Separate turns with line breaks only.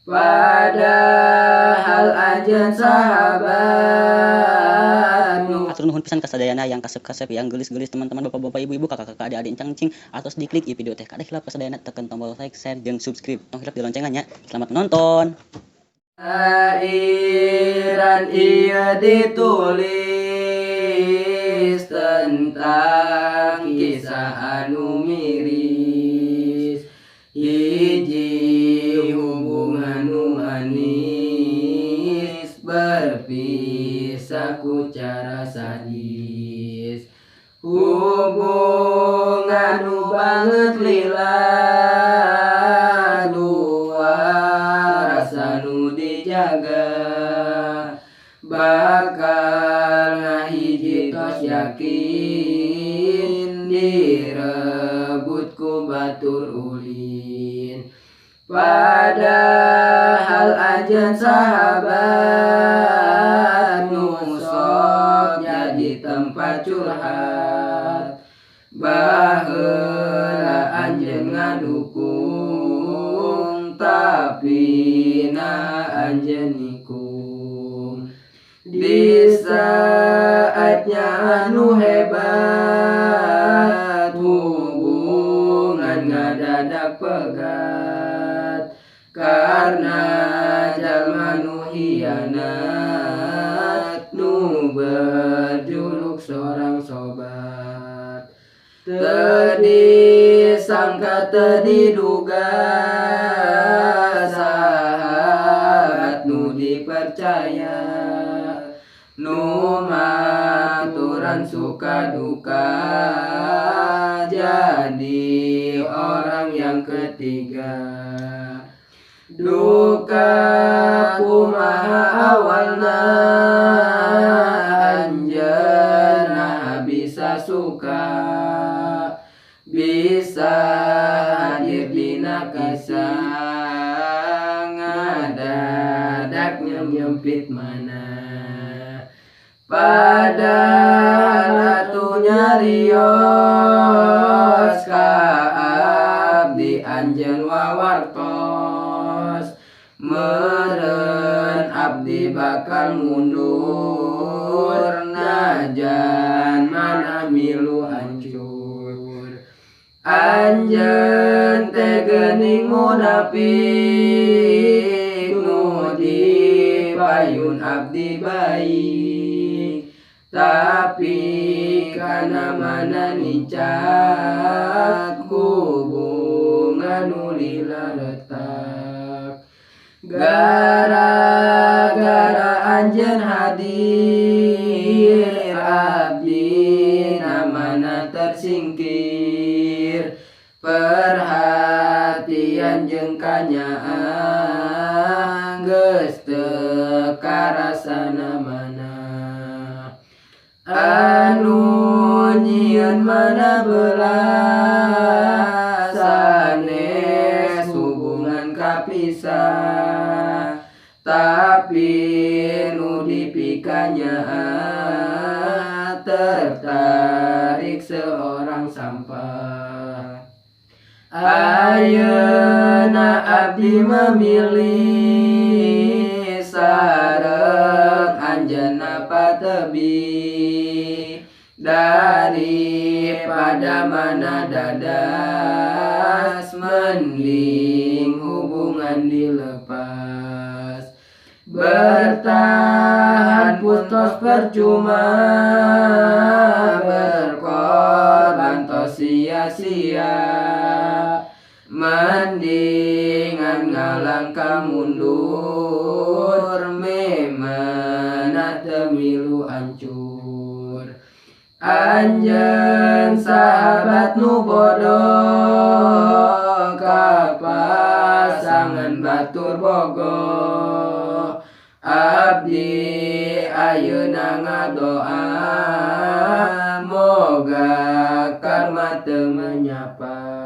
Padahal anjeun sahabat nu
Atur nuhun pisan kasadayana yang kasep-kasep, yang gelis-gelis, teman-teman, bapak-bapak, ibu-ibu, kakak-kakak, adik-adik, encang-encing, atos diklik ieu video teh kada hilap kasadayana tekan tombol like, share, jeung subscribe. Tong hilap di loncengannya. Selamat menonton.
Airan ieu ditulis tentang kisah anu miris, hiji hubungan nu manis berpisah ku cara sadis, hubungan nu banget lila dua rasa nu dijaga bakal ngahiji tos yakin direbut ku batur ulin. Padahal anjeun sahabat nu sok jadi tempat curhat, baheula anjeun ngadukung tapi na anjeun nikung. Di saatnya anu hebat hubungan ngadadak pegat karena jalma nu hianat nu berjuluk seorang sobat. Teu disangka teu diduga sahabat nu dipercaya nu maturan suka duka jadi orang yang ketiga. Duka kumaha awalna anjeunna bisa suka, bisa hadir dina kisah ngadadak nyempit mana. Padahal atuh nyarios ka abdi anjeun wawartos, meureun abdi bakal mundur najan mana milu hancur. Anjeun teh geuning munafik nu dipayun abdi baik, tapi kana mana nincak hubungan nu lila retak. Gara-gara anjeun hadir abdi namana tersingkir, perhatian jeung kanyaan geus teu karasana mana. Anu nyieun mana belas sanes hubungan kapisah, tapi nu dipikanya tertarik seorang sampah. Ayeuna abdi memilih sareng anjeunna patebih daripada mana dadas, mending hubungan dilepas. Bertahan putus percuma, berkorban tos sia-sia, mendingan ngalangkah mundur, memenat milu hancur. Anjeun sahabat nu bodoh kapasangan batur bogoh, abdi ayeuna ngadoa moga karma teu menyapa.